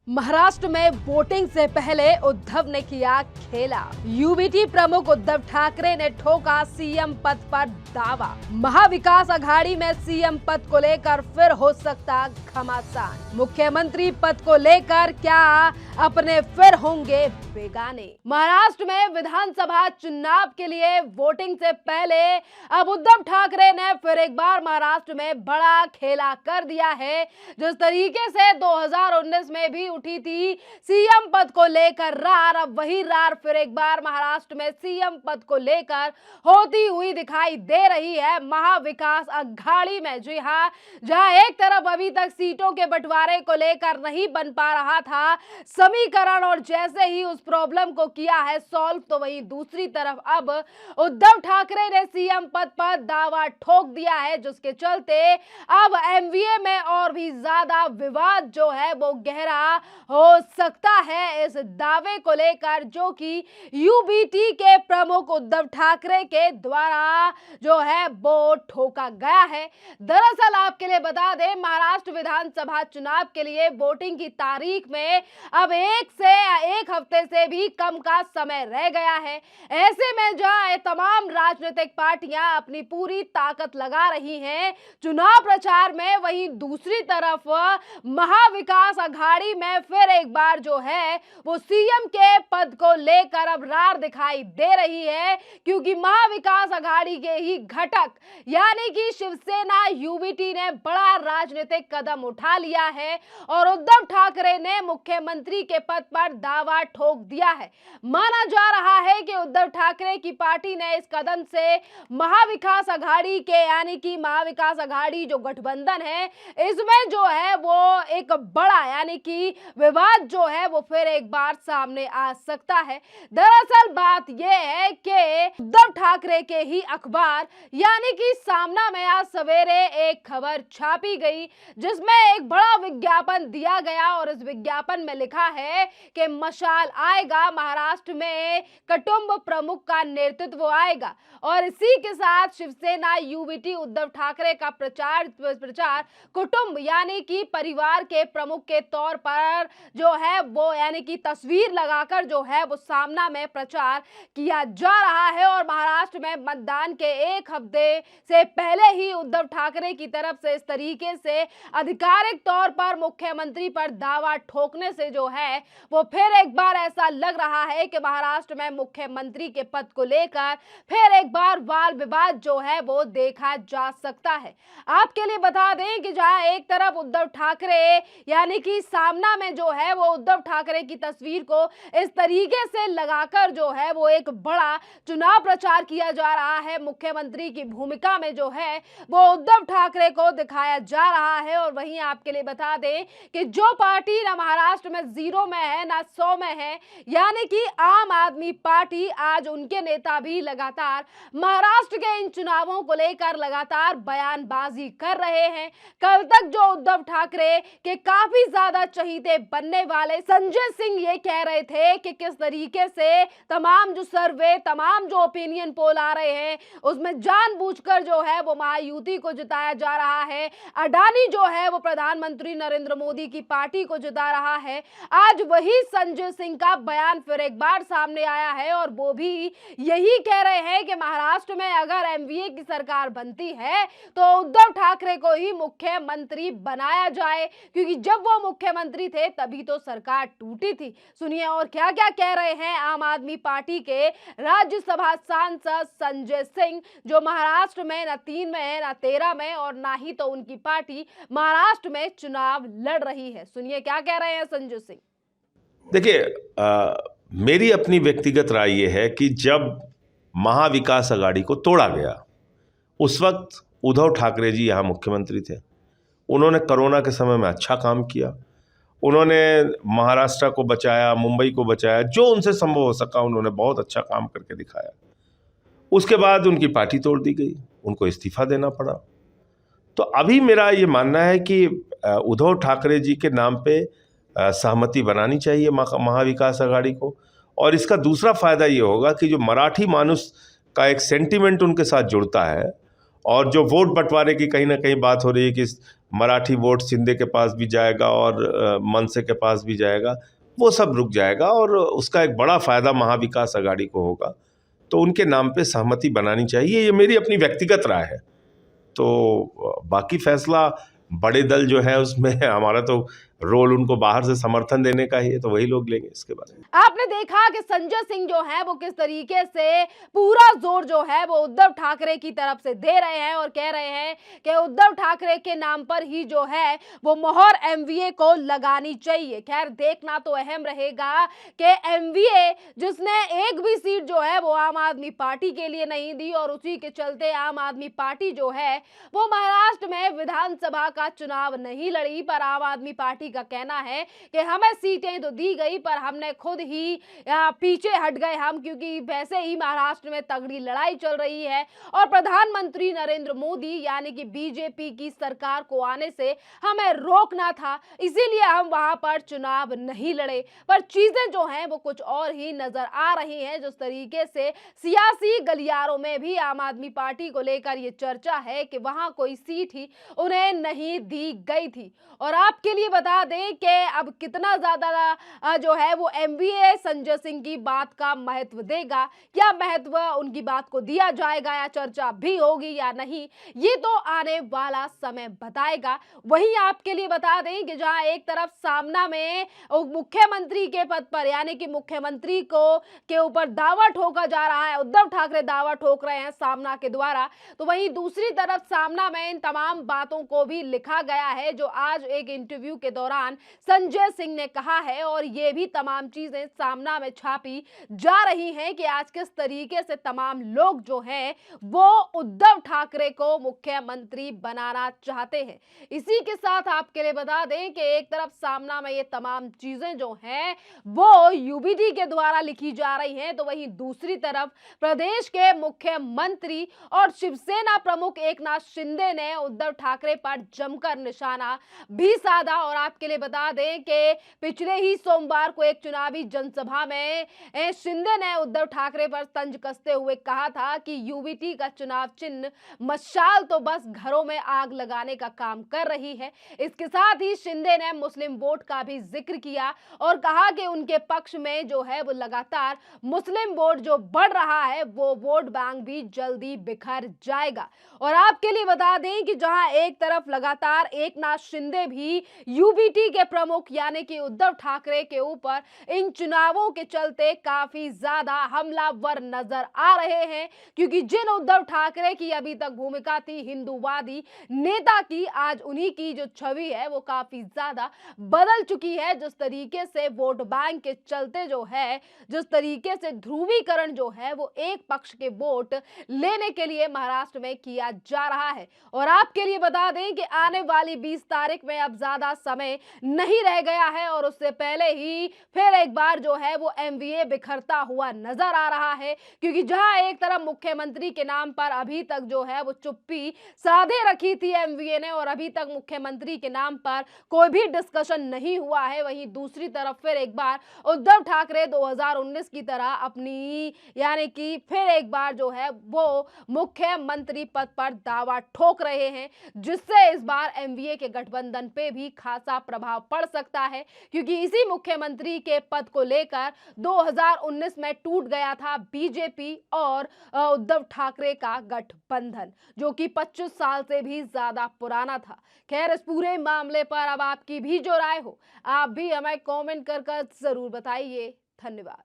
महाराष्ट्र में वोटिंग से पहले उद्धव ने किया खेला। यूबीटी प्रमुख उद्धव ठाकरे ने ठोका सीएम पद पर दावा। महाविकास अघाड़ी में सीएम पद को लेकर फिर हो सकता घमासान। मुख्यमंत्री पद को लेकर क्या अपने फिर होंगे बेगाने। महाराष्ट्र में विधानसभा चुनाव के लिए वोटिंग से पहले अब उद्धव ठाकरे ने फिर एक बार महाराष्ट्र में बड़ा खेला कर दिया है। जिस तरीके से 2019 में भी उठी थी सीएम पद को लेकर रार, अब वही रार फिर एक बार महाराष्ट्र में सीएम पद को लेकर होती हुई दिखाई दे रही है महाविकास अघाड़ी में। जी हां, जहां एक तरफ अभी तक सीटों के बंटवारे को लेकर नहीं बन पा रहा था समीकरण, और जैसे ही उस प्रॉब्लम को किया है सॉल्व, तो वहीं दूसरी तरफ अब उद्धव ठाकरे ने सीएम पद पर दावा ठोक दिया है, जिसके चलते अब एमवीए में और भी ज्यादा विवाद जो है वो गहरा हो सकता है इस दावे को लेकर, जो कि यूबीटी के प्रमुख उद्धव ठाकरे के द्वारा जो है वो ठोका गया है। दरअसल आपके लिए बता दें, महाराष्ट्र विधानसभा चुनाव के लिए वोटिंग की तारीख में अब एक हफ्ते से भी कम का समय रह गया है। ऐसे में जहां तमाम राजनीतिक पार्टियां अपनी पूरी ताकत लगा रही हैं चुनाव प्रचार में, वहीं दूसरी तरफ महाविकास अघाड़ी में फिर एक बार जो है वो सीएम के पद को लेकर अब रार दिखाई दे रही है, क्योंकि महाविकास अघाड़ी के ही घटक यानी कि शिवसेना यूबीटी ने बड़ा राजनीतिक कदम उठा लिया है और उद्धव ठाकरे ने मुख्यमंत्री के पद पर दावा ठोक दिया है। माना जा रहा है कि उद्धव ठाकरे की पार्टी ने इस कदम से महाविकास अघाड़ी के यानी कि महाविकास अघाड़ी जो गठबंधन है इसमें जो है वो एक बड़ा यानी कि विवाद जो है वो फिर एक बार सामने आ सकता है। दरअसल बात यह है कि उद्धव ठाकरे के ही अखबार यानी कि सामना में आज सवेरे एक खबर छापी गई, जिसमें एक बड़ा विज्ञापन दिया गया और इस विज्ञापन में लिखा है कि मशाल आएगा, महाराष्ट्र में कुटुंब प्रमुख का नेतृत्व आएगा। और इसी के साथ शिवसेना यूबीटी उद्धव ठाकरे का प्रचार कुटुंब यानी कि परिवार के प्रमुख के तौर पर जो है वो यानी कि तस्वीर लगाकर जो है वो सामना में प्रचार किया जा रहा है। और महाराष्ट्र में मतदान के एक हफ्ते से पहले ही उद्धव ठाकरे की तरफ से इस तरीके से आधिकारिक तौर पर मुख्यमंत्री पर दावा ठोकने से जो है वो फिर एक बार ऐसा लग रहा है कि महाराष्ट्र में मुख्यमंत्री के पद को लेकर फिर एक बार वाद विवाद जो है वो देखा जा सकता है। आपके लिए बता दें कि जहां एक तरफ उद्धव ठाकरे यानी कि सामना में जो है वो उद्धव ठाकरे की तस्वीर को इस तरीके से लगाकर जो है वो एक बड़ा चुनाव प्रचार किया जा रहा है, मुख्यमंत्री की भूमिका में जो है वो उद्धव ठाकरे को दिखाया जा रहा है। और वहीं आपके लिए बता दें कि जो पार्टी ना महाराष्ट्र में 0 में है ना 100 में है यानी कि आम आदमी पार्टी, आज उनके नेता भी लगातार महाराष्ट्र के इन चुनावों को लेकर लगातार बयानबाजी कर रहे हैं। कल तक जो उद्धव ठाकरे के काफी ज्यादा चहीते बनने वाले संजय सिंह ये कह रहे थे कि किस तरीके से तमाम जो सर्वे, तमाम जो ओपिनियन पोल आ रहे हैं उसमें जानबूझकर जो है वो महायुति को जिताया जा रहा है। अडानी जो है वो प्रधानमंत्री नरेंद्र मोदी की पार्टी को जिता रहा है। आज वही संजय सिंह का बयान फिर एक बार सामने आया है और वो भी यही कह रहे हैं कि महाराष्ट्र में अगर एमवीए की सरकार बनती है तो उद्धव ठाकरे को ही मुख्यमंत्री बनाया जाए, क्योंकि जब वो मुख्यमंत्री थे तभी तो सरकार टूटी थी। सुनिए और क्या क्या कह रहे हैं आम आदमी पार्टी के राज्यसभा सांसद संजय सिंह, जो महाराष्ट्र में ना 3 में है ना 13 में और ना ही तो उनकी पार्टी महाराष्ट्र में चुनाव लड़ रही है। सुनिए क्या कह रहे हैं संजय सिंह। देखिए, मेरी अपनी व्यक्तिगत राय ये है कि जब महाविकास अघाड़ी को तोड़ा गया उस वक्त उद्धव ठाकरे जी यहाँ मुख्यमंत्री थे। उन्होंने कोरोना के समय में अच्छा काम किया, उन्होंने महाराष्ट्र को बचाया, मुंबई को बचाया, जो उनसे संभव हो सका उन्होंने बहुत अच्छा काम करके दिखाया। उसके बाद उनकी पार्टी तोड़ दी गई, उनको इस्तीफा देना पड़ा। तो अभी मेरा ये मानना है कि उद्धव ठाकरे जी के नाम पे सहमति बनानी चाहिए महाविकास अघाड़ी को। और इसका दूसरा फ़ायदा ये होगा कि जो मराठी मानुस का एक सेंटिमेंट उनके साथ जुड़ता है और जो वोट बंटवारे की कहीं ना कहीं बात हो रही है कि मराठी वोट शिंदे के पास भी जाएगा और मनसे के पास भी जाएगा, वो सब रुक जाएगा और उसका एक बड़ा फायदा महाविकास आघाड़ी को होगा। तो उनके नाम पे सहमति बनानी चाहिए, ये मेरी अपनी व्यक्तिगत राय है। तो बाकी फैसला बड़े दल जो है उसमें हमारा तो रोल उनको बाहर से समर्थन देने का ही है, तो वही लोग लेंगे इसके बारे में। आपने देखा कि संजय सिंह जो है वो किस तरीके से पूरा जोर जो है वो उद्धव ठाकरे की तरफ से दे रहे हैं और कह रहे हैं कि उद्धव ठाकरे के नाम पर ही जो है वो मोहर एमवीए को लगानी चाहिए। खैर देखना तो अहम रहेगा कि एमवीए जिसने एक भी सीट जो है वो आम आदमी पार्टी के लिए नहीं दी और उसी के चलते आम आदमी पार्टी जो है वो महाराष्ट्र में विधानसभा का चुनाव नहीं लड़ी, पर आम आदमी पार्टी का कहना है कि हमें सीटें तो दी गई पर हमने खुद ही पीछे हट गए हम, क्योंकि वैसे ही महाराष्ट्र में तगड़ी लड़ाई चल रही है और प्रधानमंत्री नरेंद्र मोदी यानी कि बीजेपी की सरकार को आने से हमें रोकना था, इसीलिए हम वहां पर चुनाव नहीं लड़े। पर चीजें जो हैं वो कुछ और ही नजर आ रही हैं। जिस तरीके से सियासी गलियारों में भी आम आदमी पार्टी को लेकर ये चर्चा है कि वहां कोई सीट ही उन्हें नहीं दी गई थी। और आपके लिए बता दें कि अब कितना ज्यादा जो है वो एमवीए संजय सिंह की बात का महत्व देगा, क्या महत्व उनकी बात को दिया जाएगा या चर्चा भी होगी या नहीं, ये तो आने वाला समय बताएगा। वहीं आपके लिए बता दें कि जहां एक तरफ सामना में मुख्यमंत्री के पद पर यानी कि मुख्यमंत्री को के ऊपर दावा ठोका जा रहा है, उद्धव ठाकरे दावा ठोक रहे हैं सामना के द्वारा, तो वहीं दूसरी तरफ सामना में इन तमाम बातों को भी लिखा गया है जो आज एक इंटरव्यू के दौरान संजय सिंह ने कहा है। और ये भी तमाम चीजें सामना में छापी जा रही हैं कि आज किस तरीके से तमाम लोग जो हैं वो उद्धव ठाकरे को मुख्यमंत्री बनाना चाहते हैं। इसी के साथ आपके लिए बता दें कि एक तरफ सामना में ये तमाम चीजें जो हैं वो यूबीडी के द्वारा लिखी जा रही हैं, तो वहीं दूसरी तरफ प्रदेश के मुख्यमंत्री और शिवसेना प्रमुख एकनाथ शिंदे ने उद्धव ठाकरे पर जमकर निशाना भी साधा। और आपके लिए बता दें कि पिछले ही सोमवार को एक चुनावी जनसभा में शिंदे ने उद्धव ठाकरे पर तंज कसते हुए कहा था कि यूबीटी का चुनाव चिन्ह मशाल तो बस घरों में आग लगाने का काम कर रही है। इसके साथ ही शिंदे ने मुस्लिम वोट का भी जिक्र किया और कहा कि उनके पक्ष में जो है वो लगातार मुस्लिम वोट जो बढ़ रहा है वो वोट बैंक भी जल्दी बिखर जाएगा। और आपके लिए बता दें कि जहां एक तरफ लगातार एकनाथ शिंदे भी यूबीटी के प्रमुख यानी कि उद्धव ठाकरे के ऊपर इन चुनावों के चलते काफी ज्यादा हमलावर नजर आ रहे हैं, क्योंकि जिन उद्धव ठाकरे की अभी तक भूमिका थी हिंदूवादी नेता की, आज उन्हीं की जो छवि है वो काफी ज्यादा बदल चुकी है। जिस तरीके से वोट बैंक के चलते जो है, जिस तरीके से ध्रुवीकरण जो है वो एक पक्ष के वोट लेने के लिए महाराष्ट्र में किया जा रहा है। और आपके लिए बता दें कि आने वाली 20 तारीख में अब ज्यादा समय नहीं रह गया है और उससे पहले ही फिर एक बार जो है वो एमवीए बिखरता हुआ नजर आ रहा है, क्योंकि जहां एक तरफ मुख्यमंत्री के नाम पर अभी तक जो है वो चुप्पी साधे रखी थी एमवीए ने और अभी तक मुख्यमंत्री के नाम पर कोई भी डिस्कशन नहीं हुआ है, वहीं दूसरी तरफ फिर एक बार उद्धव ठाकरे 2019 की तरह अपनी यानी कि फिर एक बार जो है वो मुख्यमंत्री पद पर दावा ठोक रहे हैं, जिससे इस बार एमवीए के गठबंधन पे भी खासा प्रभाव पड़ सकता है, क्योंकि इसी मुख्यमंत्री के पद को लेकर 2019 में टूट गया था बीजेपी और उद्धव ठाकरे का गठबंधन, जो कि 25 साल से भी ज्यादा पुराना था। खैर इस पूरे मामले पर अब आपकी भी जो राय हो आप भी हमें कमेंट कर जरूर बताइए। धन्यवाद।